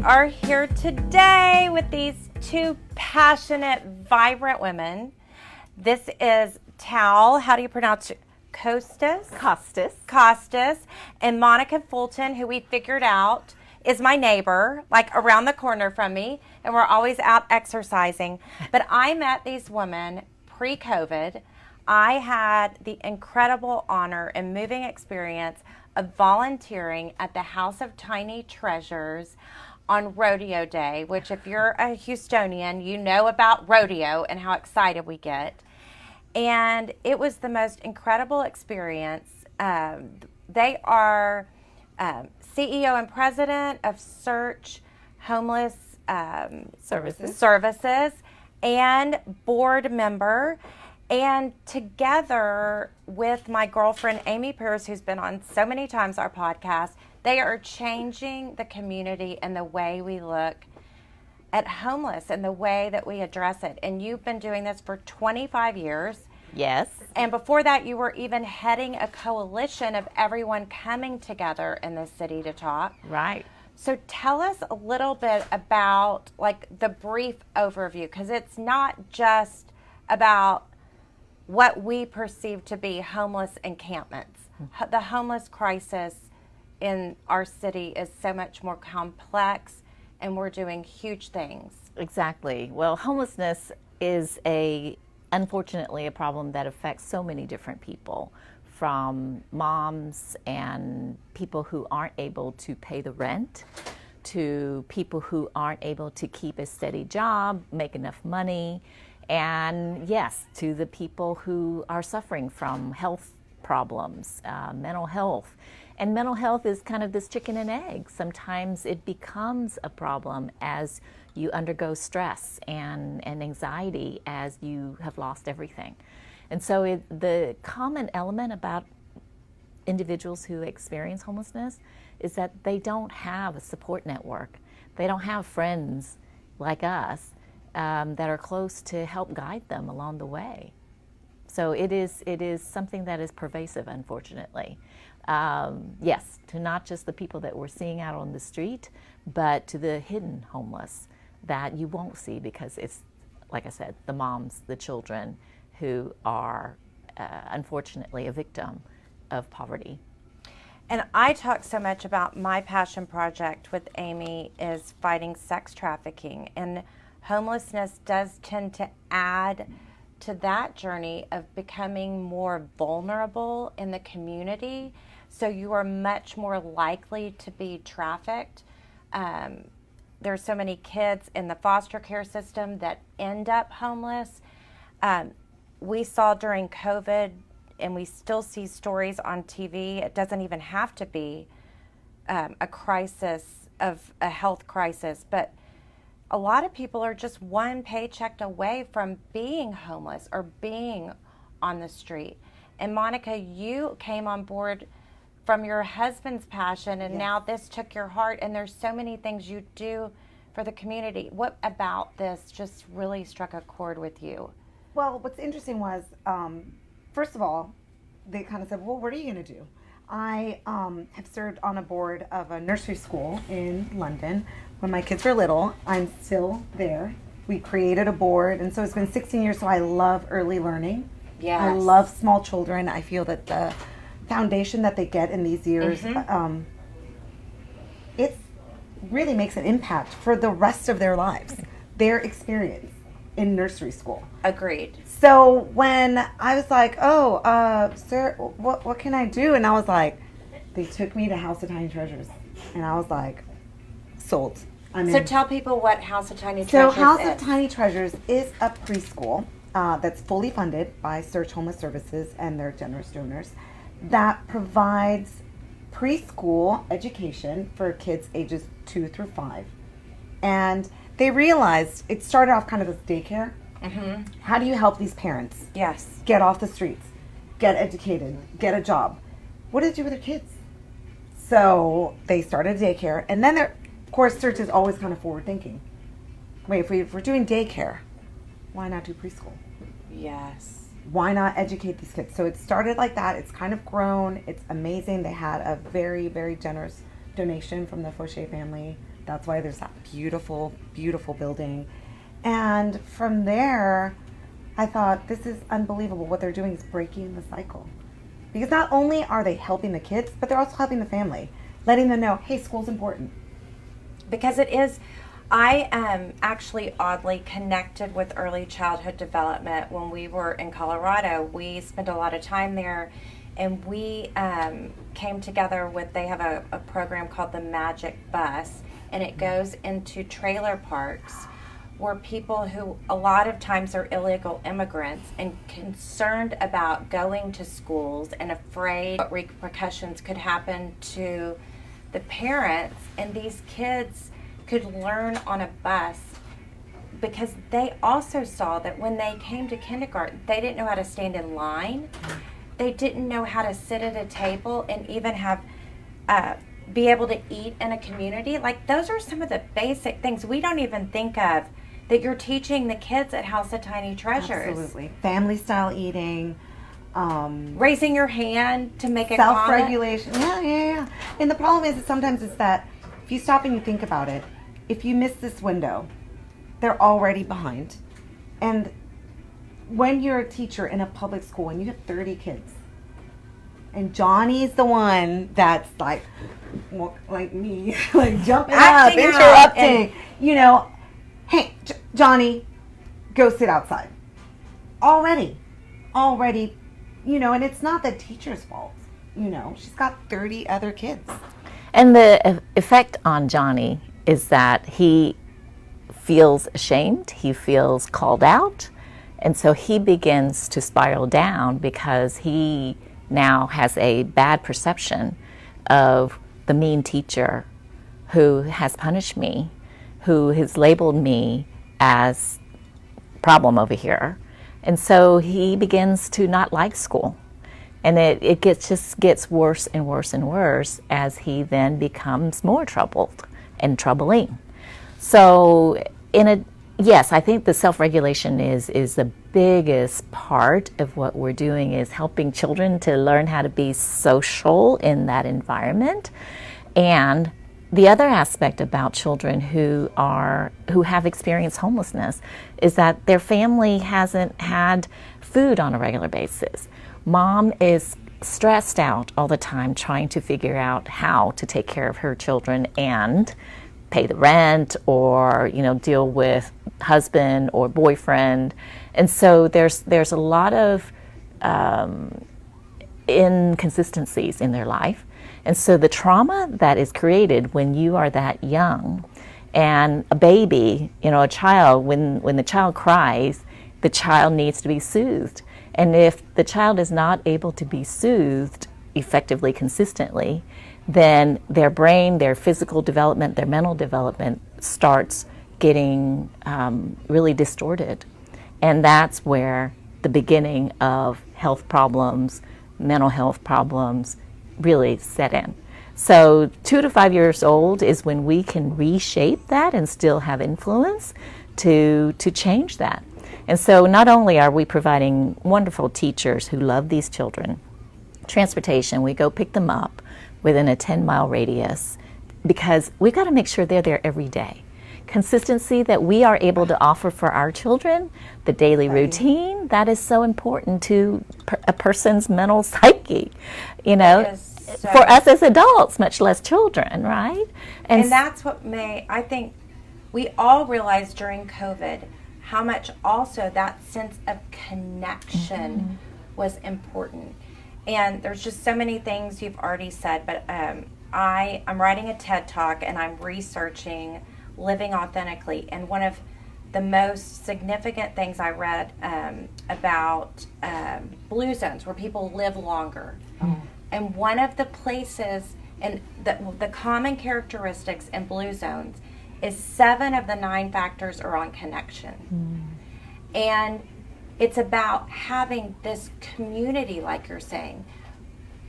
are here today with these two passionate, vibrant women. This is Thao, how do you pronounce it? Costis? Costis. And Monica Fulton, who we figured out is my neighbor, like around the corner from me, and we're always out exercising. But I met these women pre-COVID. I had the incredible honor and moving experience of volunteering at the House of Tiny Treasures on Rodeo Day, which if you're a Houstonian, you know about rodeo and how excited we get. And it was the most incredible experience. They are CEO and president of Search Homeless Services and board member. And together with my girlfriend, Amy Pierce, who's been on so many times our podcast, they are changing the community and the way we look at homeless and the way that we address it. And you've been doing this for 25 years. Yes. And before that, you were even heading a coalition of everyone coming together in the city to talk. Right. So tell us a little bit about like the brief overview, because it's not just about what we perceive to be homeless encampments. The homeless crisis in our city is so much more complex, and we're doing huge things. Exactly. Well, homelessness is unfortunately a problem that affects so many different people, from moms and people who aren't able to pay the rent, to people who aren't able to keep a steady job, make enough money, and yes, to the people who are suffering from health problems, mental health. And mental health is kind of this chicken and egg. Sometimes it becomes a problem as you undergo stress and anxiety as you have lost everything. And so the common element about individuals who experience homelessness is that they don't have a support network. They don't have friends like us that are close to help guide them along the way. So it is something that is pervasive, unfortunately. Yes, to not just the people that we're seeing out on the street, but to the hidden homeless that you won't see because it's, like I said, the moms, the children who are unfortunately a victim of poverty. And I talk so much about my passion project with Amy is fighting sex trafficking, and homelessness does tend to add to that journey of becoming more vulnerable in the community. So you are much more likely to be trafficked. There's so many kids in the foster care system that end up homeless. We saw during COVID, and we still see stories on TV, it doesn't even have to be a crisis of a health crisis, but a lot of people are just one paycheck away from being homeless or being on the street. And Monica, you came on board from your husband's passion, and now this took your heart, and there's so many things you do for the community. What about this just really struck a chord with you? Well, what's interesting was, first of all, they kind of said, well, what are you going to do? I have served on a board of a nursery school in London. When my kids were little, I'm still there. We created a board, and so it's been 16 years, so I love early learning. Yes. I love small children. I feel that the foundation that they get in these years, it really makes an impact for the rest of their lives, their experience in nursery school. Agreed. So when I was like, sir, what can I do? And I was like, they took me to House of Tiny Treasures. And I was like, sold. So tell people what House of Tiny Treasures is. So House of Tiny Treasures is a preschool that's fully funded by Search Homeless Services and their generous donors that provides preschool education for kids ages 2 through 5. And they realized it started off kind of as daycare. Mm-hmm. How do you help these parents get off the streets, get educated, get a job? What do they do with their kids? So they started daycare, and then of course, Search is always kind of forward thinking. Wait, if we're doing daycare, why not do preschool? Yes. Why not educate these kids? So it started like that. It's kind of grown. It's amazing. They had a very, very generous donation from the Fauché family That's why there's that beautiful, beautiful building. And from there, I thought, this is unbelievable. What they're doing is breaking the cycle. Because not only are they helping the kids, but they're also helping the family, letting them know, hey, school's important. Because it is. I am actually oddly connected with early childhood development. When we were in Colorado, we spent a lot of time there, and we came together with, they have a program called the Magic Bus, and it goes into trailer parks where people who a lot of times are illegal immigrants and concerned about going to schools and afraid what repercussions could happen to the parents, and these kids could learn on a bus, because they also saw that when they came to kindergarten, they didn't know how to stand in line. They didn't know how to sit at a table and even have be able to eat in a community. Like, those are some of the basic things we don't even think of that you're teaching the kids at House of Tiny Treasures. Absolutely. Family style eating. Raising your hand to make a comment. Self-regulation. Yeah. And the problem is that sometimes it's that if you stop and you think about it, if you miss this window, they're already behind. And when you're a teacher in a public school and you have 30 kids, and Johnny's the one that's like me, like jumping up, interrupting, hey, Johnny, go sit outside. Already, and it's not the teacher's fault. She's got 30 other kids. And the effect on Johnny is that he feels ashamed, he feels called out, and so he begins to spiral down because he now has a bad perception of the mean teacher who has punished me, who has labeled me as problem over here. And so he begins to not like school. And it just gets worse and worse and worse as he then becomes more troubled and troubling. So yes, I think the self-regulation is the biggest part of what we're doing, is helping children to learn how to be social in that environment. And the other aspect about children who have experienced homelessness is that their family hasn't had food on a regular basis. Mom is stressed out all the time trying to figure out how to take care of her children and pay the rent or deal with husband or boyfriend. And so there's a lot of inconsistencies in their life. And so the trauma that is created when you are that young, and a baby, a child, when the child cries, the child needs to be soothed. And if the child is not able to be soothed effectively, consistently, then their brain, their physical development, their mental development starts getting really distorted. And that's where the beginning of health problems, mental health problems really set in. So 2 to 5 years old is when we can reshape that and still have influence to change that. And so not only are we providing wonderful teachers who love these children, transportation, we go pick them up within a 10-mile radius, because we've got to make sure they're there every day. Consistency that we are able to offer for our children, the daily routine, that is so important to a person's mental psyche, for us as adults, much less children, right? And that's what I think we all realized during COVID how much also that sense of connection was important. And there's just so many things you've already said, but I'm writing a TED Talk and I'm researching living authentically. And one of the most significant things I read about blue zones, where people live longer. And one of the places, and the common characteristics in blue zones is 7 of the 9 factors are on connection. And it's about having this community, like you're saying.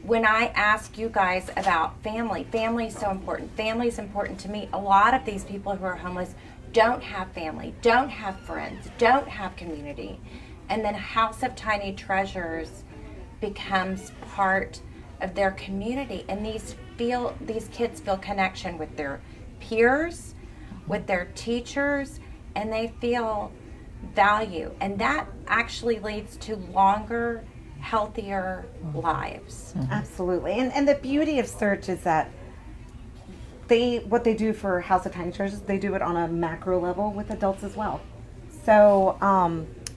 When I ask you guys about family is so important. Family is important to me. A lot of these people who are homeless don't have family, don't have friends, don't have community. And then House of Tiny Treasures becomes part of their community. And these kids feel connection with their peers, with their teachers, and they feel value. And that actually leads to longer, healthier lives. Absolutely. And the beauty of Search is that what they do for House of Tiny Treasures, they do it on a macro level with adults as well. So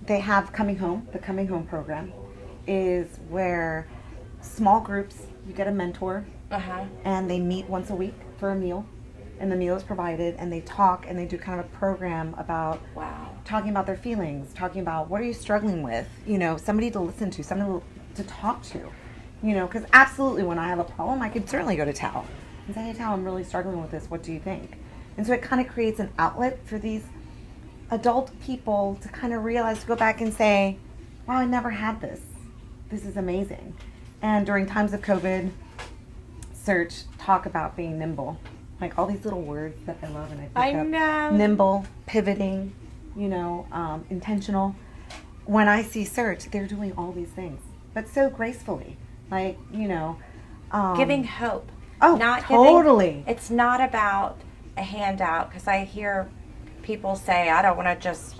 they have Coming Home. The Coming Home program is where small groups, you get a mentor, and they meet once a week for a meal, and the meal is provided, and they talk, and they do kind of a program about talking about their feelings, talking about what are you struggling with, somebody to listen to, somebody to talk to, because absolutely when I have a problem, I could certainly go to Thao and say, hey Thao, I'm really struggling with this, what do you think? And so it kind of creates an outlet for these adult people to kind of realize, to go back and say, wow, I never had this. This is amazing. And during times of COVID, Search talk about being nimble. Like all these little words that I love and I pick up. know. Nimble, pivoting, intentional. When I see Search, they're doing all these things, but so gracefully. Like, Giving hope. Oh, totally. It's not about a handout, because I hear people say, I don't want to just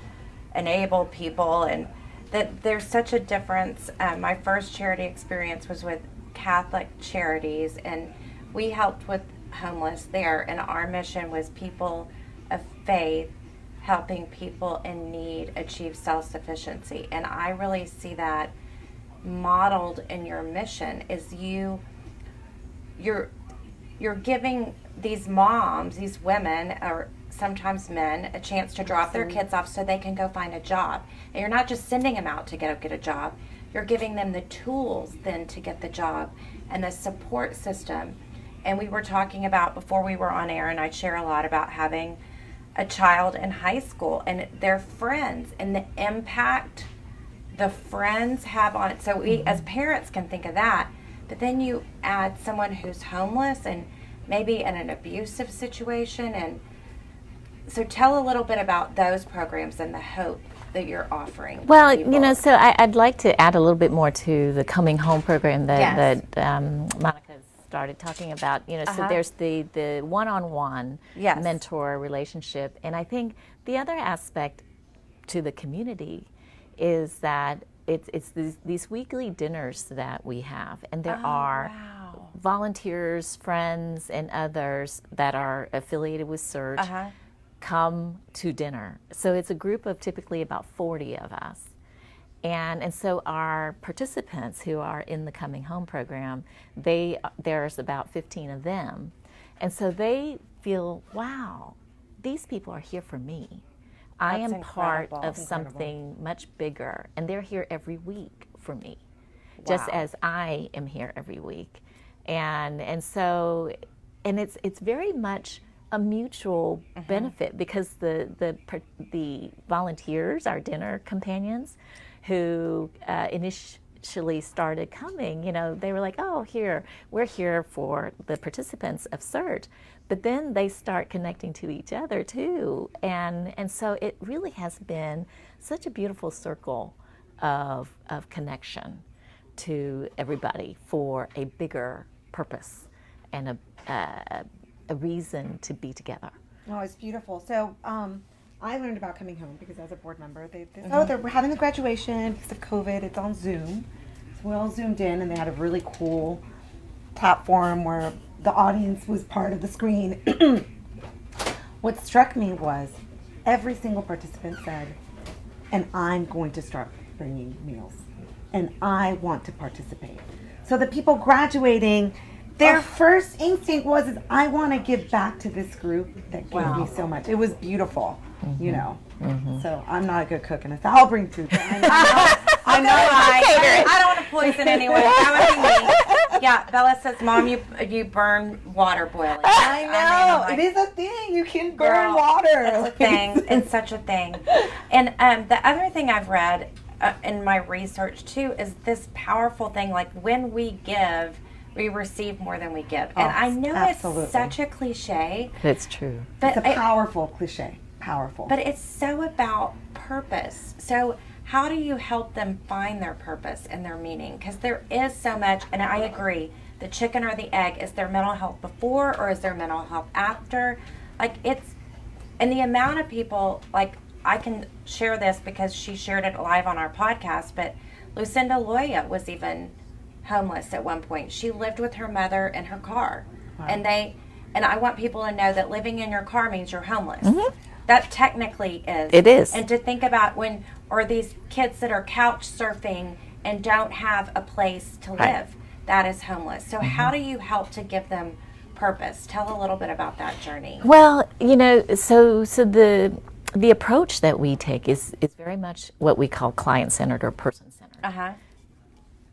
enable people, and that there's such a difference. My first charity experience was with Catholic Charities, and we helped with homeless there, and our mission was people of faith helping people in need achieve self-sufficiency. And I really see that modeled in your mission is you're giving these moms, these women, or sometimes men, a chance to drop their kids off so they can go find a job. And you're not just sending them out to go get a job, you're giving them the tools then to get the job and the support system. And we were talking about, before we were on air, and I share a lot about having a child in high school and their friends and the impact the friends have on it. So we as parents can think of that, but then you add someone who's homeless and maybe in an abusive situation. And so tell a little bit about those programs and the hope that you're offering. Well, people. so I'd like to add a little bit more to the Coming Home program that Monica started talking about. So there's the one-on-one mentor relationship, and I think the other aspect to the community is that it's these weekly dinners that we have, and there are volunteers, friends, and others that are affiliated with Search come to dinner. So it's a group of typically about 40 of us. And so our participants who are in the Coming Home program, there's about 15 of them. And so they feel, wow, these people are here for me. I am part of something much bigger, and they're here every week for me, just as I am here every week. And so it's very much a mutual benefit, because the volunteers, our dinner companions, who initially started coming, they were like, oh, we're here for the participants of Search. But then they start connecting to each other too. And so it really has been such a beautiful circle of connection to everybody for a bigger purpose and a reason to be together. Oh, it's beautiful. So I learned about Coming Home because as a board member, they're having the graduation because of COVID. It's on Zoom. So we all zoomed in, and they had a really cool platform where the audience was part of the screen. What struck me was every single participant said, and I'm going to start bringing meals, and I want to participate. So the people graduating, their first instinct was, I want to give back to this group that gave me so much. It was beautiful, So I'm not a good cook, and I'll bring food. I know. I don't want to poison anyone. That would be me. Yeah, Bella says, Mom, you burn water boiling. I know. It is a thing. You can burn water. It's a thing. It's such a thing. And the other thing I've read in my research, too, is this powerful thing, like when we give, we receive more than we give. And I know it's such a cliche. It's true. But it's a powerful cliche. Powerful. But it's so about purpose. So how do you help them find their purpose and their meaning? Because there is so much, and I agree, the chicken or the egg, is their mental health before or is their mental health after? Like and the amount of people, like I can share this because she shared it live on our podcast, but Lucinda Loya was even homeless at one point. She lived with her mother in her car. Wow. And I want people to know that living in your car means you're homeless. Mm-hmm. That technically is. It is. And to think about these kids that are couch surfing and don't have a place to live, that is homeless. So how do you help to give them purpose? Tell a little bit about that journey. Well, so the approach that we take is very much what we call client-centered or person-centered. Uh-huh.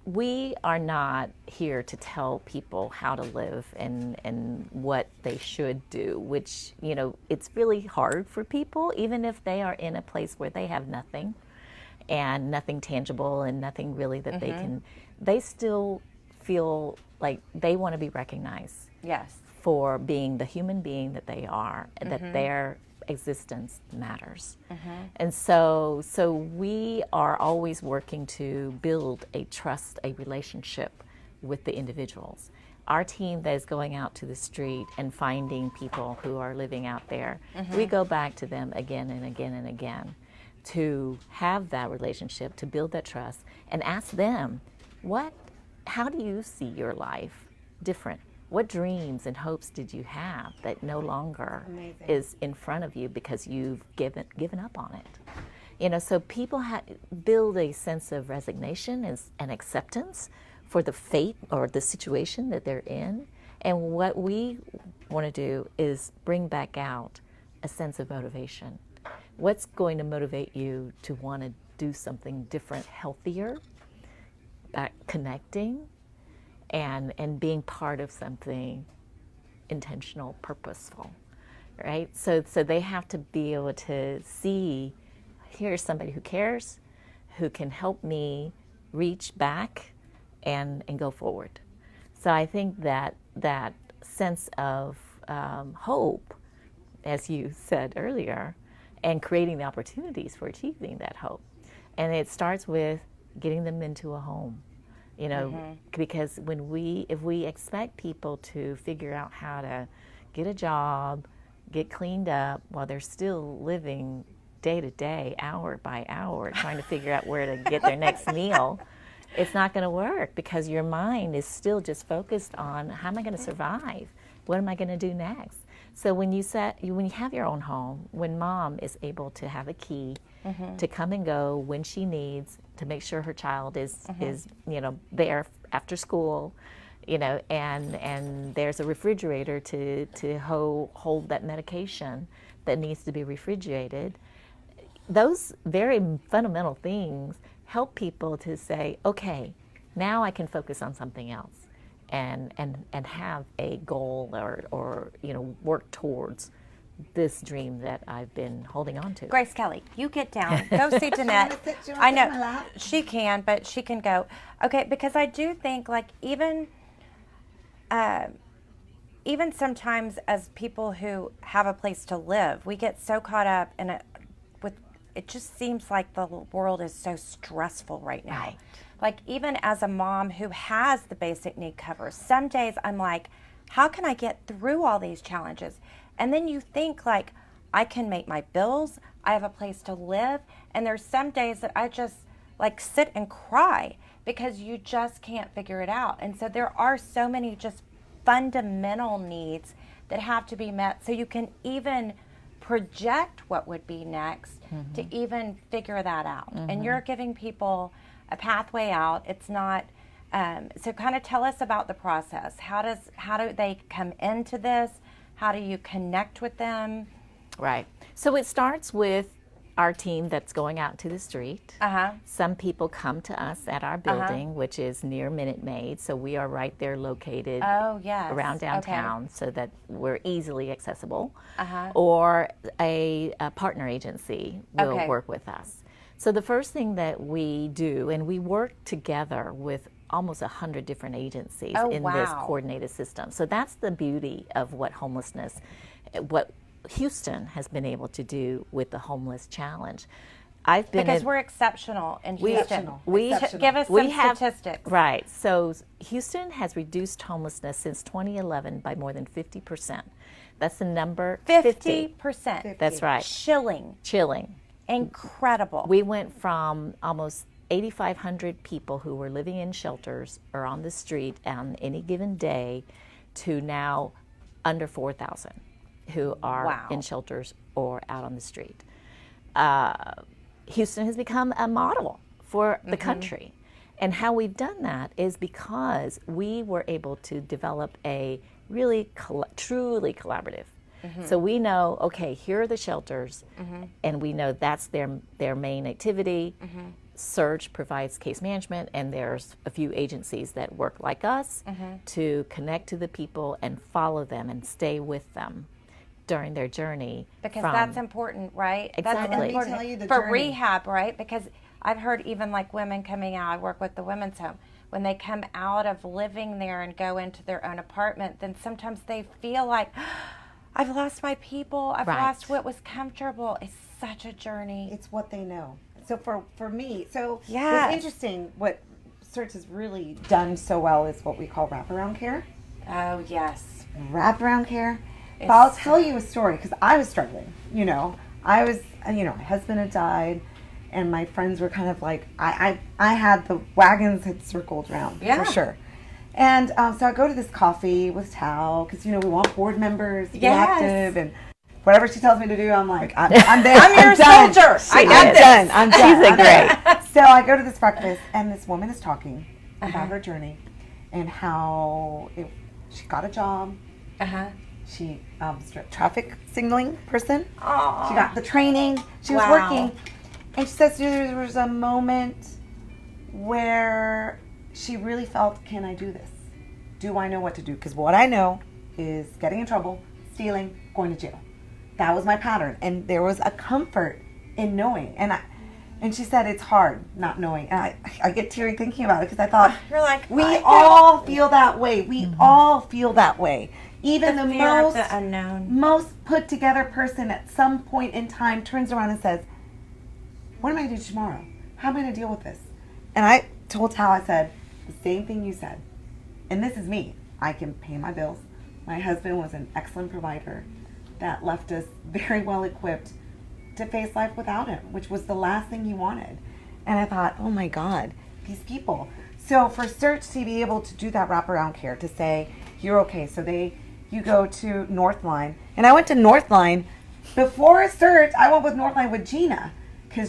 We are not here to tell people how to live and what they should do, which, it's really hard for people, even if they are in a place where they have nothing and nothing tangible and nothing really that they still feel like they want to be recognized. Yes. For being the human being that they are, and that their existence matters. And so we are always working to build a relationship with the individuals. Our team that is going out to the street and finding people who are living out there, we go back to them again and again and again to have that relationship, to build that trust, and ask them, how do you see your life different? What dreams and hopes did you have that no longer is in front of you because you've given up on it? So people build a sense of resignation and acceptance for the fate or the situation that they're in. And what we want to do is bring back out a sense of motivation. What's going to motivate you to want to do something different, healthier, connecting, and being part of something intentional, purposeful, right? So they have to be able to see, here's somebody who cares, who can help me reach back and go forward. So I think that sense of hope, as you said earlier, and creating the opportunities for achieving that hope. And it starts with getting them into a home. Because if we expect people to figure out how to get a job, get cleaned up while they're still living day to day, hour by hour, trying to figure out where to get their next meal, it's not going to work because your mind is still just focused on how am I going to survive? What am I going to do next? So when you have your own home, when mom is able to have a key to come and go when she needs, to make sure her child is there after school, and there's a refrigerator to hold that medication that needs to be refrigerated. Those very fundamental things help people to say, okay, now I can focus on something else and have a goal or work towards this dream that I've been holding on to. Grace Kelly, you get down. Go see Jeanette. I know she can, but she can go. Okay, because I do think even sometimes as people who have a place to live, we get so caught up in it just seems like the world is so stressful right now. Right. Like even as a mom who has the basic need covers, some days I'm like, how can I get through all these challenges? And then you think I can make my bills, I have a place to live, and there's some days that I just sit and cry because you just can't figure it out. And so there are so many just fundamental needs that have to be met so you can even project what would be next to even figure that out. And you're giving people a pathway out. It's not, so kind of tell us about the process. How do they come into this? How do you connect with them? Right. So it starts with our team that's going out to the street. Some people come to us at our building, which is near Minute Maid, so we are right there located around downtown so that we're easily accessible. Or a partner agency will work with us. So the first thing that we do, and we work together with almost 100 different agencies in this coordinated system. So that's the beauty of what Houston has been able to do with the homeless challenge. I've been Because we're exceptional in Houston. Give us some statistics. Right. So Houston has reduced homelessness since 2011 by more than 50%. That's the number 50%. That's right. Chilling. Incredible. We went from almost 8,500 people who were living in shelters or on the street on any given day to now under 4,000 who are in shelters or out on the street. Houston has become a model for the country. And how we've done that is because we were able to develop a really truly collaborative. So we know, okay, here are the shelters, and we know that's their main activity. Surge provides case management, and there's a few agencies that work like us to connect to the people and follow them and stay with them during their journey. Because that's important, right? Exactly. That's important for rehab, right? Because I've heard even like women coming out, I work with the women's home, when they come out of living there and go into their own apartment, then sometimes they feel like, I've lost my people, I've lost what was comfortable. It's such a journey. It's what they know. So for me, what's interesting, what Search has really done so well is what we call wraparound care. Oh, yes. Wraparound care. But I'll tell you a story, because I was struggling. My husband had died, and my friends were kind of like, I had the wagons had circled around, for sure. And so I go to this coffee with Thao, because, we want board members to be active, and whatever she tells me to do, I'm like, I'm there. I'm your soldier. I'm done. She's great. So I go to this breakfast, and this woman is talking about her journey and how she got a job. She was a traffic signaling person. She got the training. She was working. And she says there was a moment where she really felt, can I do this? Do I know what to do? Because what I know is getting in trouble, stealing, going to jail. That was my pattern. And there was a comfort in knowing. And she said it's hard not knowing. And I get teary thinking about it, because I thought, you're like, we all feel that way. We all feel that way. Even the most put together person at some point in time turns around and says, what am I going to do tomorrow? How am I going to deal with this? And I told Thao, I said, the same thing you said. And this is me. I can pay my bills. My husband was an excellent provider that left us very well equipped to face life without him, which was the last thing he wanted. And I thought, oh my God, these people. So for Search to be able to do that wraparound care, to say, you're okay. So you go to Northline. And I went to Northline before Search. I went with Northline with Gina. I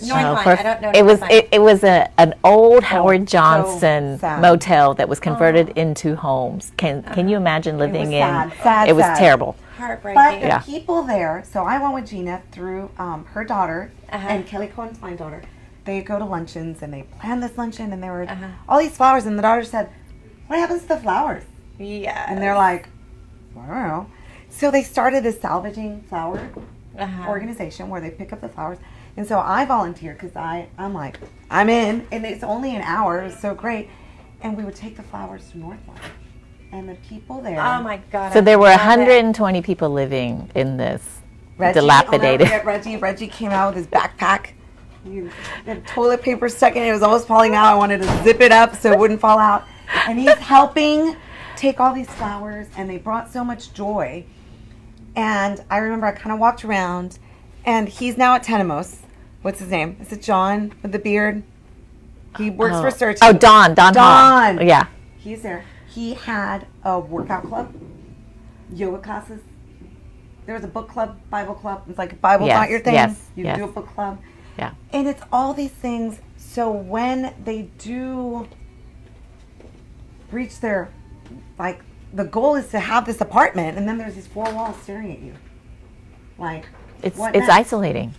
don't know. It was an old Howard Johnson motel that was converted into homes. Can you imagine living in? It was terrible. Heartbreaking. But the people there. So I went with Gina through her daughter and Kelly Cohen's my daughter. They go to luncheons and they plan this luncheon, and there were all these flowers, and the daughter said, "What happens to the flowers?" Yeah. And they're like, I don't know. So they started this salvaging flower organization where they pick up the flowers. And so I volunteered, because I'm like, I'm in, and it's only an hour. It was so great. And we would take the flowers to Northline. And the people there. Oh, my God. So there were 120 people living in this dilapidated. Reggie came out with his backpack. He had toilet paper stuck in it. It was almost falling out. I wanted to zip it up so it wouldn't fall out. And he's helping take all these flowers, and they brought so much joy. And I remember I kind of walked around, and he's now at Tenemos. What's his name? Is it John with the beard? He works for Search. Oh, Don Hall. Yeah. He's there. He had a workout club, yoga classes. There was a book club, Bible club. It's like, if Bible's not your thing, you do a book club. Yeah. And it's all these things. So when they do reach their, the goal is to have this apartment, and then there's these four walls staring at you. It's isolating.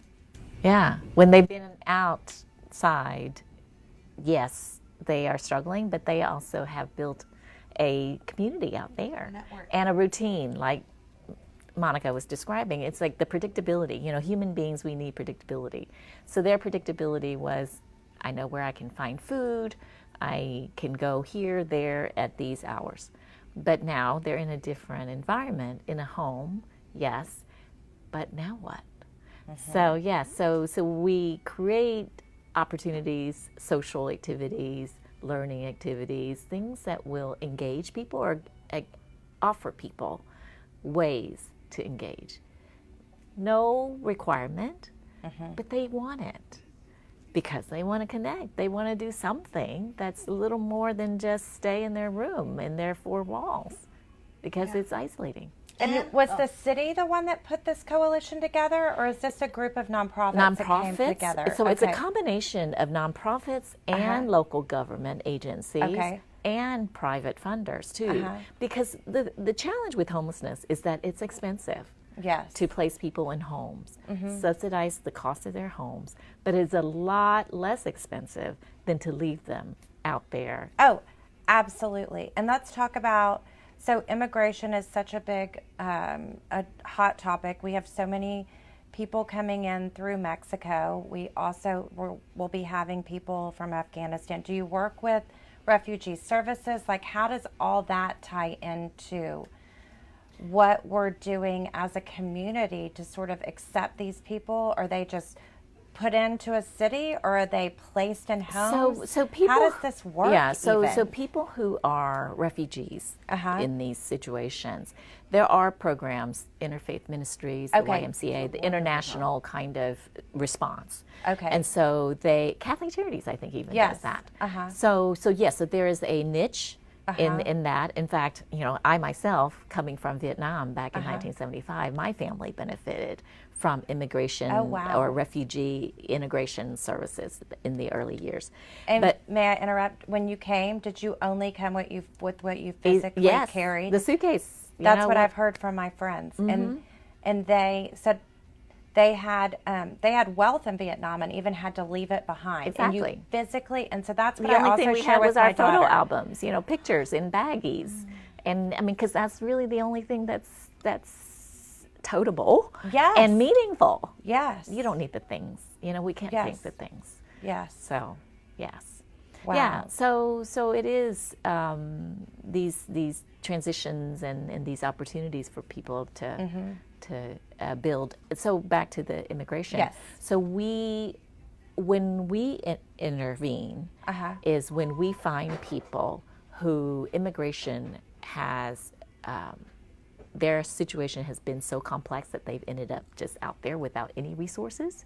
Yeah. When they've been outside, yes, they are struggling, but they also have built a community out there and a routine, like Monica was describing. It's like the predictability. Human beings, we need predictability. So their predictability was, I know where I can find food. I can go here, there, at these hours. But now they're in a different environment, in a home, yes, but now what? So so we create opportunities, social activities, learning activities, things that will engage people or offer people ways to engage. No requirement, but they want it because they want to connect. They want to do something that's a little more than just stay in their room, in their four walls, because it's isolating. And was the city the one that put this coalition together, or is this a group of nonprofits that came together? So it's a combination of nonprofits and local government agencies and private funders too. Because the challenge with homelessness is that it's expensive. Yes. To place people in homes, subsidize the cost of their homes, but it's a lot less expensive than to leave them out there. Oh, absolutely. And let's talk about, so immigration is such a big, a hot topic. We have so many people coming in through Mexico. We also will be having people from Afghanistan. Do you work with refugee services? Like, how does all that tie into what we're doing as a community to sort of accept these people? Are they just put into a city, or are they placed in homes? So people, how does this work? Yeah, so people who are refugees in these situations, there are programs, Interfaith Ministries, the YMCA, the international kind of response. And so Catholic Charities, I think, even does that. So there is a niche in that. In fact, I myself, coming from Vietnam back in 1975, my family benefited from immigration or refugee integration services in the early years. And may I interrupt? When you came, did you only come with what you physically carried? The suitcase. That's what I've heard from my friends, and they said they had wealth in Vietnam and even had to leave it behind. Exactly. And you physically, and so that's what the I only also thing we share had with was my our photo daughter. albums, pictures in baggies, and I mean, because that's really the only thing that's toteable and meaningful. Yes. You don't need the things. We can't take the things. Yes. So, yes. Wow. Yeah. So it is these transitions and these opportunities for people to build. So back to the immigration. Yes. So when we intervene is when we find people who immigration has their situation has been so complex that they've ended up just out there without any resources.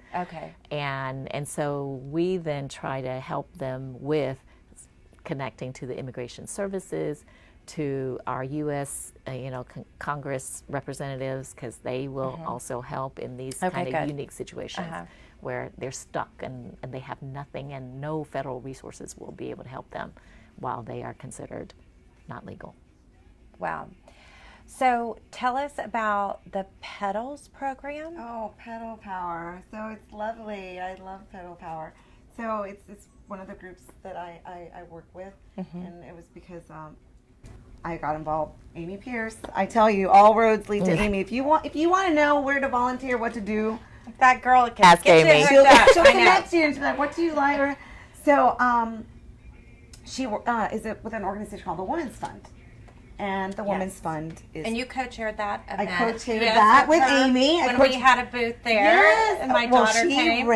And so we then try to help them with connecting to the immigration services, to our U.S. Congress representatives, because they will also help in these kind of unique situations where they're stuck and they have nothing, and no federal resources will be able to help them while they are considered not legal. Wow. So tell us about the Petals Program. Oh, Petal Power. So it's lovely. I love Petal Power. So it's one of the groups that I work with, and it was because I got involved. Amy Pierce. I tell you, all roads lead to Amy. If you want to know where to volunteer, what to do, that girl can ask Amy. She'll connect you and she'll be like, what do you like? So she is with an organization called the Women's Fund. And the Women's Fund is... And you co-chaired that event. I co-chaired that with Amy. When we had a booth there, and my daughter came.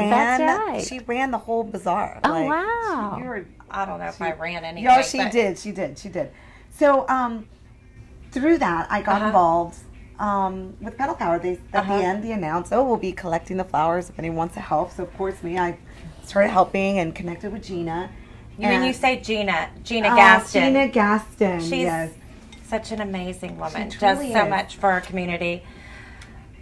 She ran the whole bazaar. Oh, wow. I don't know if I ran anything. No, she did. So through that, I got involved with Petal Power. At the end, they announced, we'll be collecting the flowers if anyone wants to help. So, of course, I started helping and connected with Gina. When you say Gina Gaston. Gina Gaston, yes. Such an amazing woman. She Does truly so is. much for our community.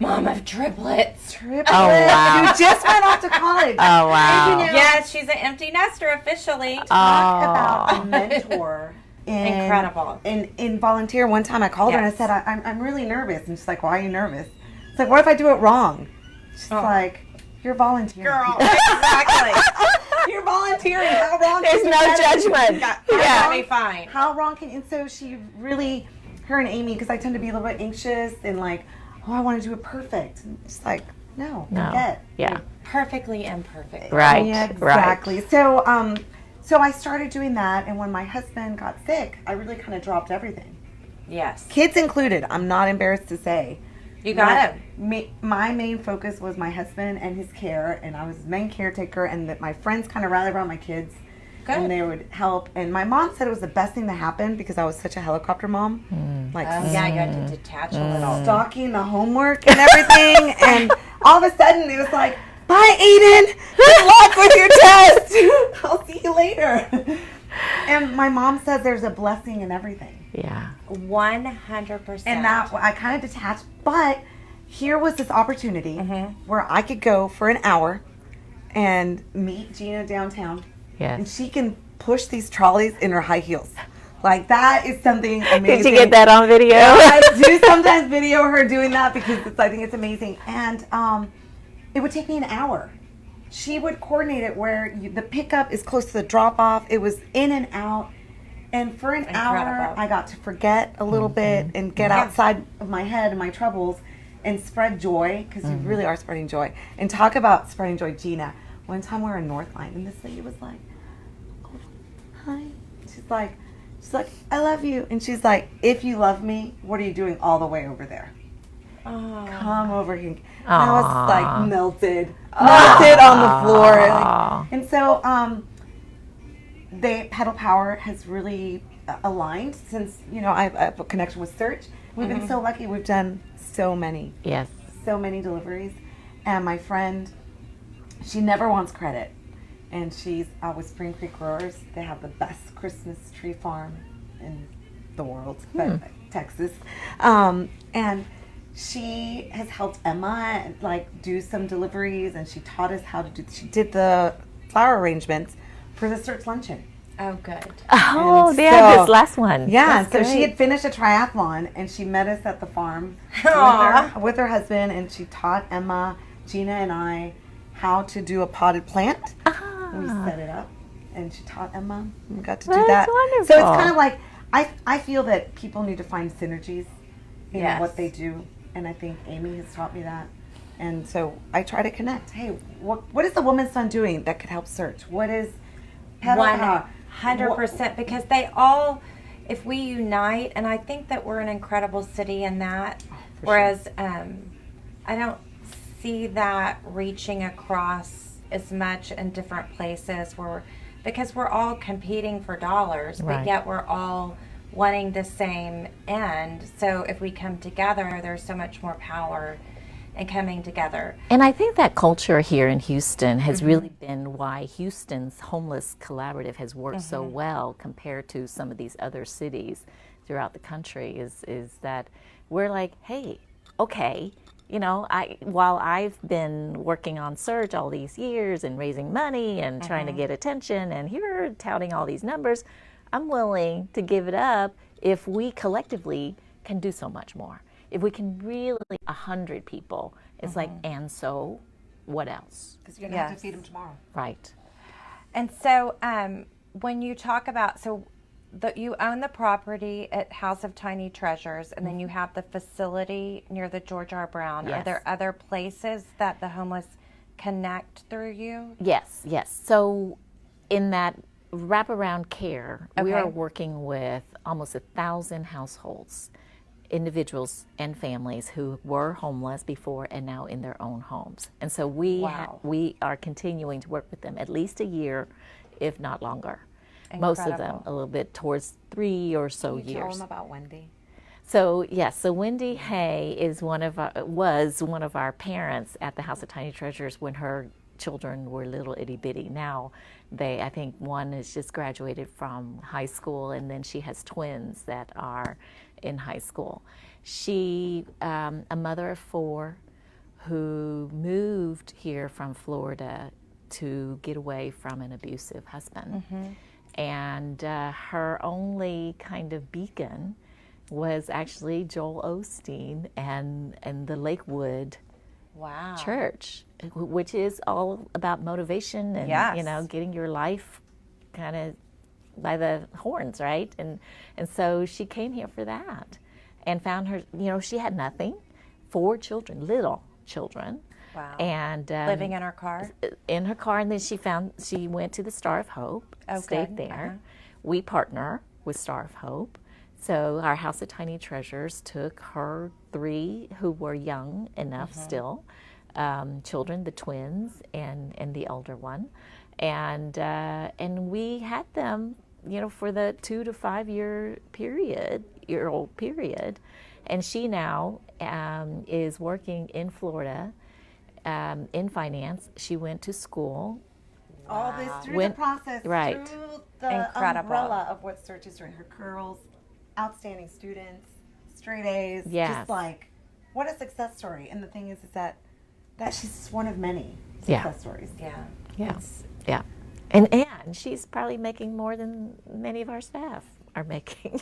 Mom of triplets. Oh, wow. You just went off to college. Oh, wow. Yes, she's an empty nester officially. Talk about a mentor. Incredible. In volunteer, one time I called her and I said, I'm really nervous. And she's like, why are you nervous? It's like, what if I do it wrong? She's like, you're volunteering. Girl, exactly. You're volunteering. How wrong There's can no you judgment. That'll be fine. How wrong can... And so she really... Her and Amy, because I tend to be a little bit anxious and like, I want to do it perfect. And it's like, no. Forget. Yeah. Perfectly imperfect. Right. Yeah, exactly. Right. So I started doing that, and when my husband got sick, I really kind of dropped everything. Yes. Kids included. I'm not embarrassed to say. You got it. My main focus was my husband and his care, and I was his main caretaker, and that my friends kind of rallied around my kids. Good. And they would help. And my mom said it was the best thing that happened because I was such a helicopter mom. Yeah, you had to detach a little. Stalking the homework and everything. And all of a sudden it was like, bye, Aiden. Good luck with your test. I'll see you later. And my mom says there's a blessing in everything. Yeah. 100%. And that I kind of detached. But here was this opportunity where I could go for an hour and meet Gina downtown. Yes. And she can push these trolleys in her high heels. Like, that is something amazing. Did you get that on video? Yeah, I do sometimes video her doing that because I think it's amazing. And it would take me an hour. She would coordinate it where the pickup is close to the drop-off. It was in and out. And for an hour, I got to forget a little bit and get outside of my head and my troubles and spread joy, because you really are spreading joy. And talk about spreading joy, Gina. One time we were in Northline, and this lady was like, oh, hi. She's like, I love you. And she's like, if you love me, what are you doing all the way over there? Come over here. And I was like melted on the floor. Like, and so Petal Power has really aligned since, I have a connection with Search. We've been so lucky. We've done so many deliveries. And my friend, she never wants credit. And she's out with Spring Creek Growers. They have the best Christmas tree farm in the world, but Texas. And she has helped Emma do some deliveries, and she taught us how to do. She did the flower arrangements for the Search Luncheon. Oh, good. Oh, they had this last one. Yeah, so she had finished a triathlon, and she met us at the farm with her husband, and she taught Emma, Gina, and I how to do a potted plant. We set it up, and she taught Emma. We got to do that. That's wonderful. So it's kind of like, I feel that people need to find synergies in what they do, and I think Amy has taught me that. And so I try to connect. Hey, what is the Woman's Fund doing that could help Search? What is Petal Power? 100%, because they all, if we unite, and I think that we're an incredible city in that, whereas I don't see that reaching across as much in different places because we're all competing for dollars, but yet we're all wanting the same end. So if we come together, there's so much more power in coming together. And I think that culture here in Houston has really been why Houston's Homeless Collaborative has worked so well compared to some of these other cities throughout the country, is that we're like, hey, okay, while I've been working on Search all these years and raising money and trying to get attention, and you're touting all these numbers, I'm willing to give it up if we collectively can do so much more. If we can really, 100 people, it's like, and so what else? Because you're going to have to feed them tomorrow. Right. And so when you talk about, you own the property at House of Tiny Treasures, and then you have the facility near the George R. Brown. Yes. Are there other places that the homeless connect through you? Yes. So in that wraparound care, we are working with almost 1,000 households, individuals and families who were homeless before and now in their own homes. And so we are continuing to work with them at least a year, if not longer. Incredible. Most of them a little bit towards 3 or so years. Can you tell them about Wendy? So so Wendy Hay was one of our parents at the House of Tiny Treasures when her children were little itty bitty. Now I think one has just graduated from high school, and then she has twins that are in high school. She, a mother of 4 who moved here from Florida to get away from an abusive husband. And her only kind of beacon was actually Joel Osteen and the Lakewood Church, which is all about motivation and getting your life kind of by the horns, right? And so she came here for that, and found her. She had nothing, 4 children, little children. Wow. And living in her car? In her car, and then she went to the Star of Hope, stayed there. We partner with Star of Hope. So our House of Tiny Treasures took her 3 who were young enough still, children, the twins and the elder one, and we had them, for the 2 to 5 year old period, and she now is working in Florida in finance. She went to school. All this through the process, right. through the umbrella of what Search is doing. Her curls, outstanding students, straight A's. Yes. Just like, what a success story. And the thing is that she's just one of many success stories. Yeah. Yes. Yeah. And she's probably making more than many of our staff are making.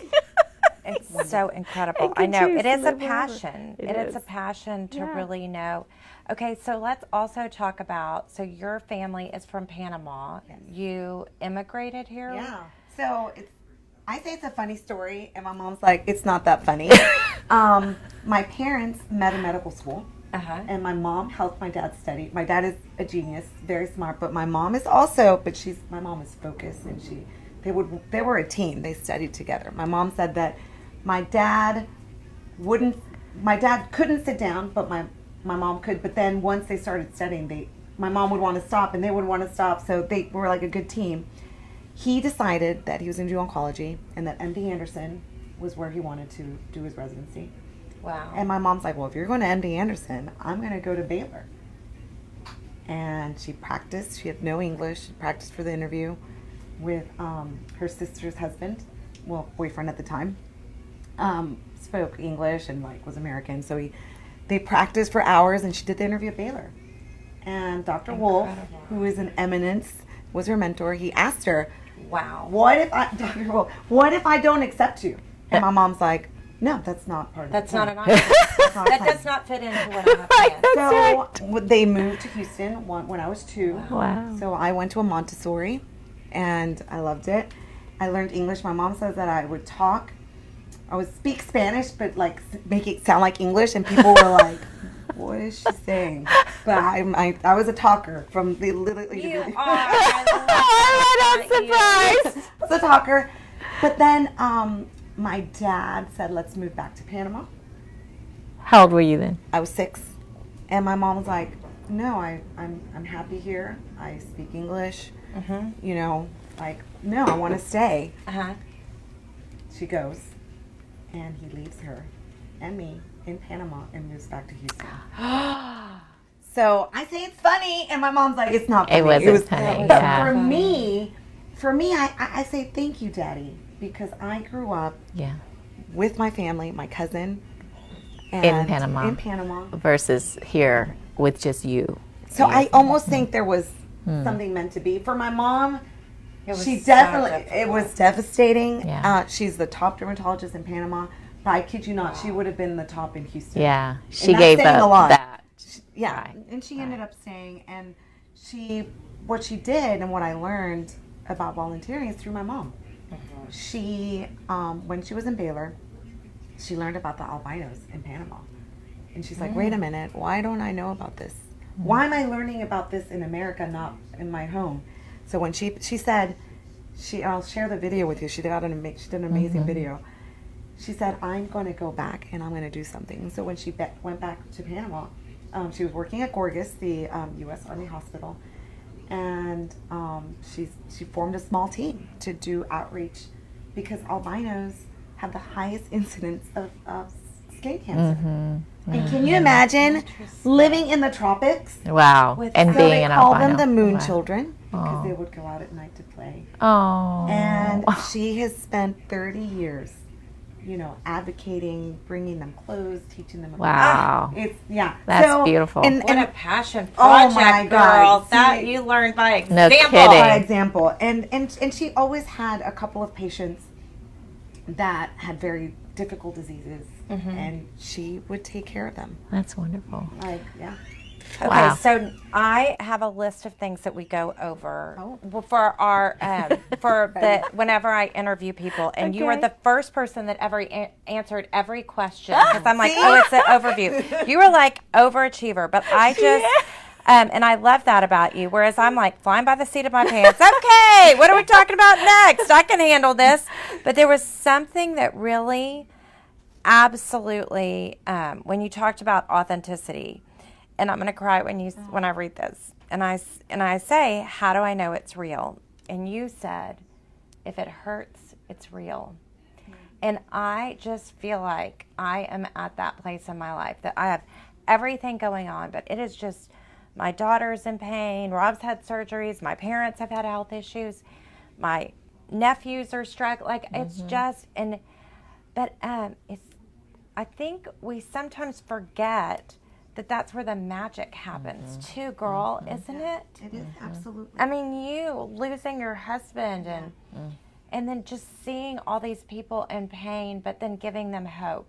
It's so incredible. I know. It is a passion. It is a passion to really know. Okay, so let's also talk about, so your family is from Panama. Yes. You immigrated here? Yeah. So I say it's a funny story, and my mom's like, it's not that funny. My parents met in medical school, and my mom helped my dad study. My dad is a genius, very smart, but my mom is also, my mom is focused, and they were a team. They studied together. My mom said that my dad couldn't sit down, but my mom could. But then once they started studying, my mom would want to stop, and they would want to stop. So they were like a good team. He decided that he was going to do oncology, and that MD Anderson was where he wanted to do his residency. Wow. And my mom's like, well, if you're going to MD Anderson, I'm going to go to Baylor. And she practiced. She had no English. She practiced for the interview with her sister's husband, boyfriend at the time. Spoke English and was American. So they practiced for hours, and she did the interview at Baylor. And Dr. Wolf, who is an eminence, was her mentor. He asked her, wow, Dr. Wolf, what if I don't accept you? And my mom's like, no, that's not part of that's the not plan. an option. That does not fit into what I have planned. So they moved to Houston when I was 2. Wow. So I went to a Montessori, and I loved it. I learned English. My mom says that I would speak Spanish, but make it sound like English, and people were like, what is she saying? But I was a talker from the literally. You are. I'm surprised. I was a talker. But then my dad said, let's move back to Panama. How old were you then? I was 6. And my mom was like, no, I'm happy here. I speak English. No, I want to stay. She goes, and he leaves her and me in Panama and moves back to Houston. So I say it's funny, and my mom's like, it's not funny. It was funny. But Yeah. for me, I say thank you, Daddy, because I grew up with my family, my cousin, and in Panama versus here with just you. So I almost think there was something meant to be. For my mom, it was devastating. Yeah. She's the top dermatologist in Panama. But I kid you not, she would have been the top in Houston. Yeah, And she that's gave saying up a lot. that. Yeah, and she ended up staying. And what she did and what I learned about volunteering is through my mom. She, when she was in Baylor, she learned about the albinos in Panama. And she's like, wait a minute, why don't I know about this? Why am I learning about this in America, not in my home? So when she said, I'll share the video with you. She did an amazing video. She said, I'm going to go back and I'm going to do something. So when she went back to Panama, she was working at Gorgas, the U.S. Army hospital, and she formed a small team to do outreach because albinos have the highest incidence of skin cancer. And can you imagine living in the tropics? Wow. And being an albino. They call them the moon children because they would go out at night to play. Oh. And she has spent 30 years, advocating, bringing them clothes, teaching them. Wow. That's beautiful. And what a passion project, my girl. God. That you learned by example. No kidding. By example. And she always had a couple of patients that had very difficult diseases, and she would take care of them. That's wonderful. Okay, Wow. so I have a list of things that we go over for our whenever I interview people, and you were the first person that ever answered every question because I'm like, oh, it's an overview. You were like overachiever, but I just And I love that about you. Whereas I'm like flying by the seat of my pants. Okay, what are we talking about next? I can handle this. But there was something that really, absolutely, when you talked about authenticity, and I'm going to cry when I read this. And I say, how do I know it's real? And you said, if it hurts, it's real. And I just feel like I am at that place in my life that I have everything going on, but it is just, my daughter's in pain, Rob's had surgeries, my parents have had health issues, my nephews are struggling, like it's just, but I think we sometimes forget that that's where the magic happens too, girl, isn't it? It is, absolutely. I mean, you losing your husband and then just seeing all these people in pain, but then giving them hope.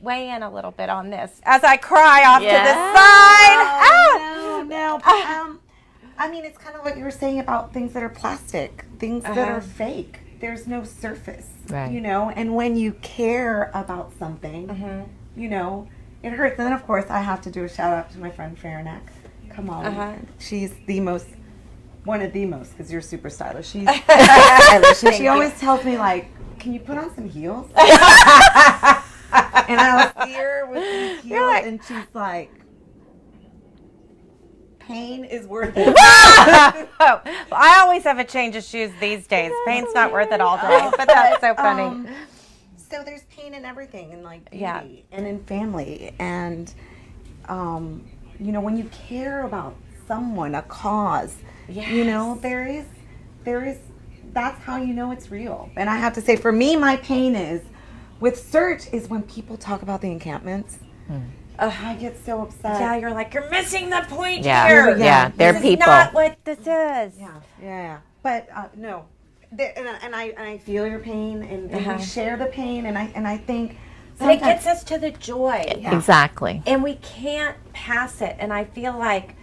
Weigh in a little bit on this as I cry off to the side. No. I mean, it's kind of what you were saying about things that are plastic, things that are fake. There's no surface, right. you know, and when you care about something, you know, it hurts. And then, of course, I have to do a shout out to my friend Farinac. Come on. She's one of the most, because you're super stylish. She's stylish. She always tells me, like, can you put on some heels? And I'll see her with these heels, and she's like, pain is worth it. Well, I always have a change of shoes these days. Pain's not worth it all day, but that's so funny. So there's pain in everything, in like beauty and in family, and you know, when you care about someone, a cause, you know, there is. That's how you know it's real. And I have to say, for me, my pain is with search is when people talk about the encampments. I get so upset. Yeah, you're like, you're missing the point Yeah. here. Yeah, they're this people. Is not what this is. Yeah. But no, and I feel your pain, and we share the pain, and I think. But it gets us to the joy. Exactly. And we can't pass it. And I feel like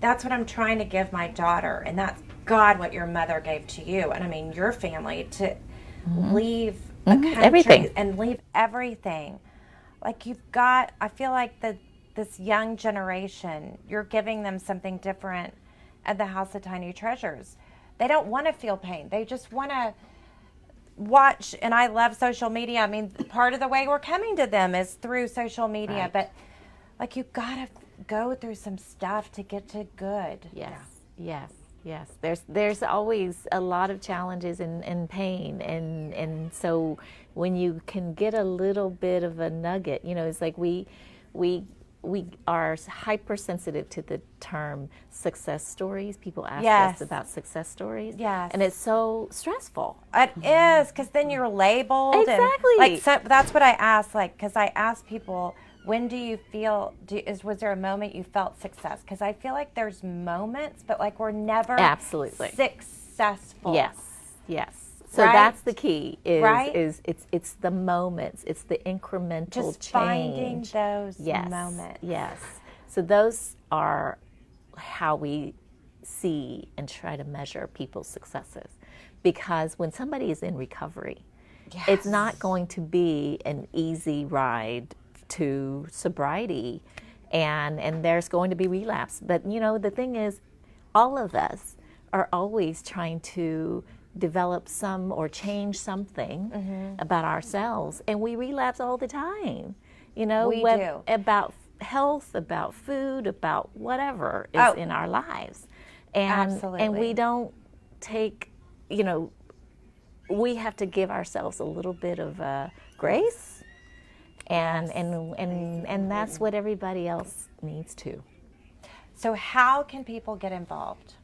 that's what I'm trying to give my daughter, and that's God, what your mother gave to you, and I mean your family, to leave a country everything. and leave everything. Like you've got, I feel like this young generation, you're giving them something different at the House of Tiny Treasures. They don't want to feel pain. They just want to watch, and I love social media. I mean, part of the way we're coming to them is through social media, but like you got to go through some stuff to get to good. Yes. There's always a lot of challenges and pain, and so when you can get a little bit of a nugget, you know, it's like we are hypersensitive to the term success stories. People ask us about success stories, and it's so stressful. It is, because then you're labeled. Exactly. And, like, so that's what I ask, like, because I ask people, when do you feel, was there a moment you felt success? Because I feel like there's moments, but like we're never successful. Yes. So that's the key. Is it's the moments. It's the incremental just change. Finding those moments. Yes. So those are how we see and try to measure people's successes. Because when somebody is in recovery, it's not going to be an easy ride to sobriety, and there's going to be relapse. But you know, the thing is, all of us are always trying to develop some or change something about ourselves, and we relapse all the time. You know, we do. About health, about food, about whatever is in our lives, and we don't take, you know, we have to give ourselves a little bit of grace. And that's what everybody else needs to. So how can people get involved?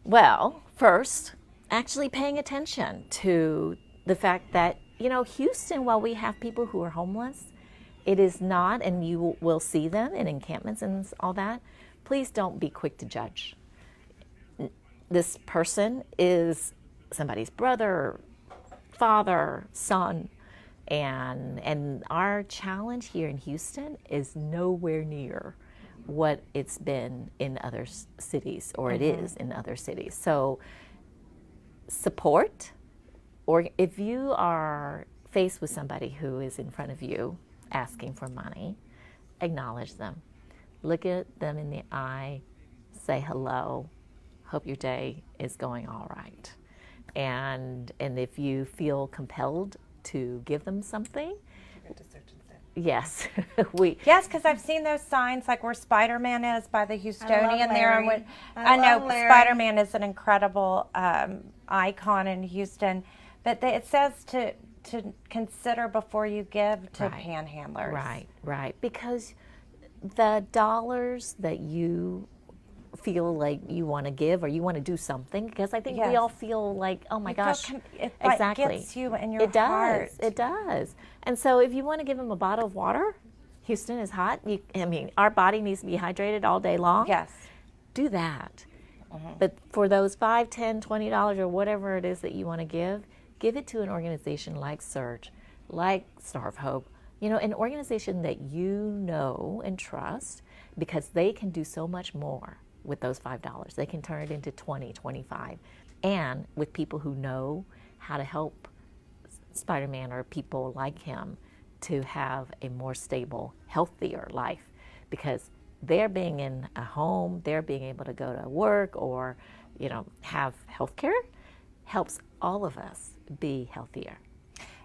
Well, first, actually paying attention to the fact that, you know, Houston, while we have people who are homeless, it is not, and you will see them in encampments and all that, please don't be quick to judge. This person is somebody's brother, father, son, and our challenge here in Houston is nowhere near what it's been in other cities, or it is in other cities. So support, or if you are faced with somebody who is in front of you asking for money, acknowledge them. look at them in the eye, say hello, hope your day is going all right. And if you feel compelled to give them something, yes, Yes, because I've seen those signs, like where Spider-Man is by the Houstonian there. And I know Larry. Spider-Man is an incredible icon in Houston, but it says to consider before you give to panhandlers. Right. Because the dollars that you feel like you want to give or you want to do something, because I think we all feel like, oh my gosh, it exactly. gets you in your heart. It does. And so if you want to give them a bottle of water, Houston is hot. Our body needs to be hydrated all day long. Yes. Do that. But for those $5, $10, $20 or whatever it is that you want to give it to an organization like Surge, like Star of Hope, an organization that you know and trust, because they can do so much more with those $5. They can turn it into 20, 25. And with people who know how to help Spider-Man or people like him to have a more stable, healthier life, because they're being in a home, they're being able to go to work or, have health care, helps all of us be healthier.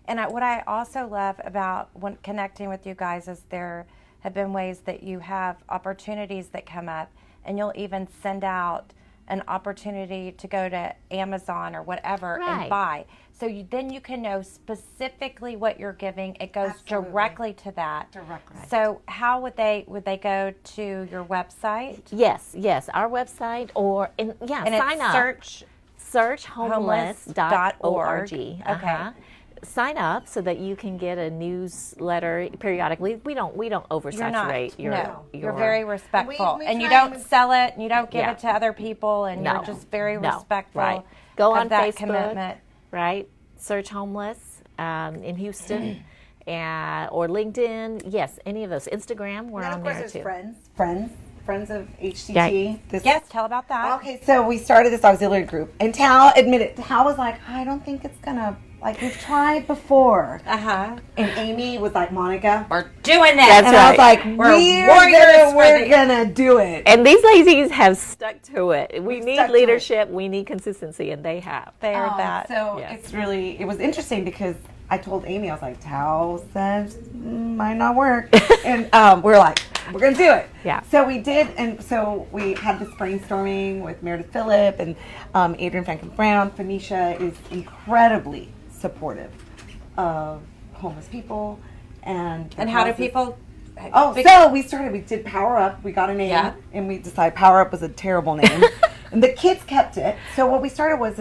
And what I also love about connecting with you guys is there have been ways that you have opportunities that come up, and you'll even send out an opportunity to go to Amazon or whatever and buy. So then you can know specifically what you're giving. It goes directly to that. Directly. So how would they go to your website? Yes, our website and sign up. Searchhomeless.org. Okay. Sign up so that you can get a newsletter periodically. We don't oversaturate. You're very respectful, We and you try don't sell it, and you don't give it to other people, and you're just very respectful. Right. Go on that Facebook. Commitment. Right. Search homeless in Houston, or LinkedIn. Yes, any of those. Instagram, we're on there too. Friends of HTT. Yes, tell about that. Okay, so we started this auxiliary group, and Thao admitted, Thao was like, I don't think it's gonna, we've tried before. And Amy was like, Monica, We're doing this. and I was like, we're gonna do it. And these ladies have stuck to it. We need leadership, we need consistency, and they have. They are that. So it was interesting because I told Amy, I was like, Thao said might not work. And we're like, we're going to do it. Yeah. So we did, and so we had this brainstorming with Meredith Phillip and Adrian Franklin Brown. Phoenicia is incredibly supportive of homeless people. And how do people... So we did Power Up. We got a name, and we decided Power Up was a terrible name. And the kids kept it. So what we started was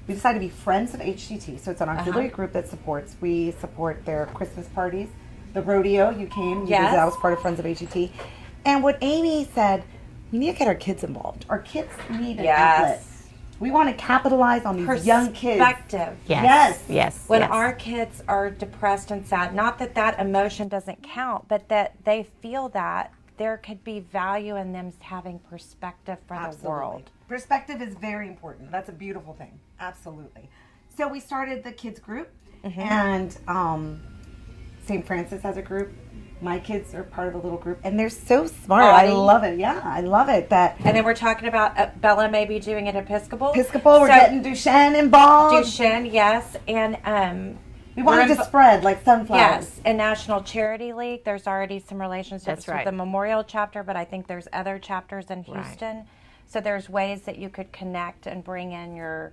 we decided to be Friends of HTT. So it's an auxiliary group that supports. We support their Christmas parties. The rodeo, you came. Yes. That was part of Friends of HTT. And what Amy said, we need to get our kids involved. Our kids need an outlet. We want to capitalize on these young kids. Perspective. Yes. When our kids are depressed and sad, not that emotion doesn't count, but that they feel that there could be value in them having perspective for the world. Perspective is very important. That's a beautiful thing. Absolutely. So we started the kids group, and St. Francis has a group. My kids are part of the little group, and they're so smart. I love it. Yeah, I love it. And then we're talking about Bella maybe doing an Episcopal. We're getting Duchenne involved. Duchenne, yes. And we wanted to spread like sunflowers. Yes, in National Charity League, there's already some relationships with the Memorial chapter, but I think there's other chapters in Houston. So there's ways that you could connect and bring in your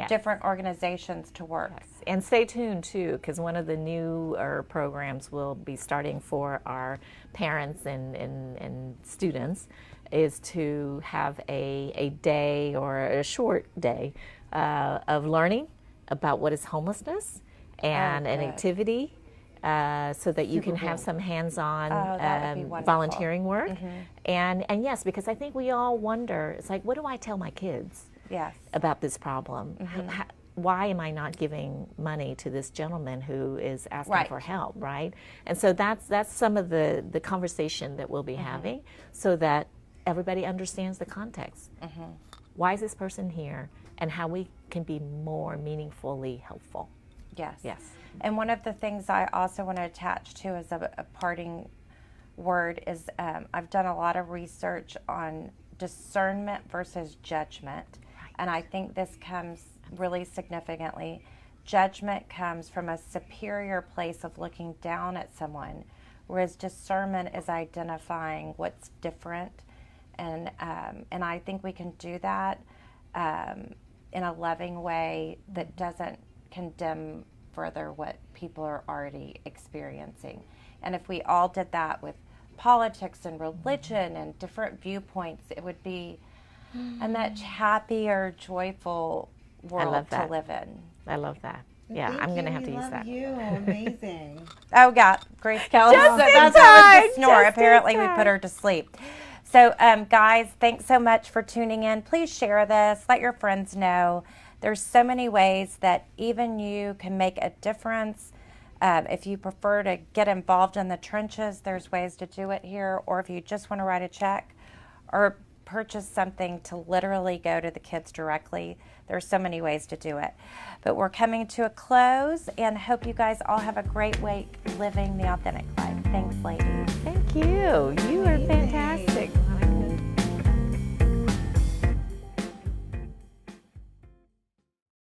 different organizations to work. Yes. And stay tuned too, because one of the newer programs we'll be starting for our parents and students is to have a day or a short day of learning about what is homelessness and an activity so that you can have some hands-on volunteering work. And yes, because I think we all wonder, it's like, what do I tell my kids about this problem? Why am I not giving money to this gentleman who is asking for help, right? And so that's some of the conversation that we'll be having so that everybody understands the context. Why is this person here and how we can be more meaningfully helpful. Yes. And one of the things I also want to attach to as a parting word is I've done a lot of research on discernment versus judgment. Right. And I think this comes really significantly. Judgment comes from a superior place of looking down at someone, whereas discernment is identifying what's different. And I think we can do that in a loving way that doesn't condemn further what people are already experiencing. And if we all did that with politics and religion and different viewpoints, it would be a much happier, joyful world to live in. I love that. Yeah, I'm going to have to use that. You, amazing. Oh, yeah, Grace Kelly. Just in That's time, to snore. just in Apparently, we time. put her to sleep. So, guys, thanks so much for tuning in. Please share this. Let your friends know. There's so many ways that even you can make a difference. If you prefer to get involved in the trenches, there's ways to do it here. Or if you just want to write a check or purchase something to literally go to the kids directly, there's so many ways to do it. But we're coming to a close and hope you guys all have a great week living the authentic life. Thanks, ladies. Thank you. You are fantastic.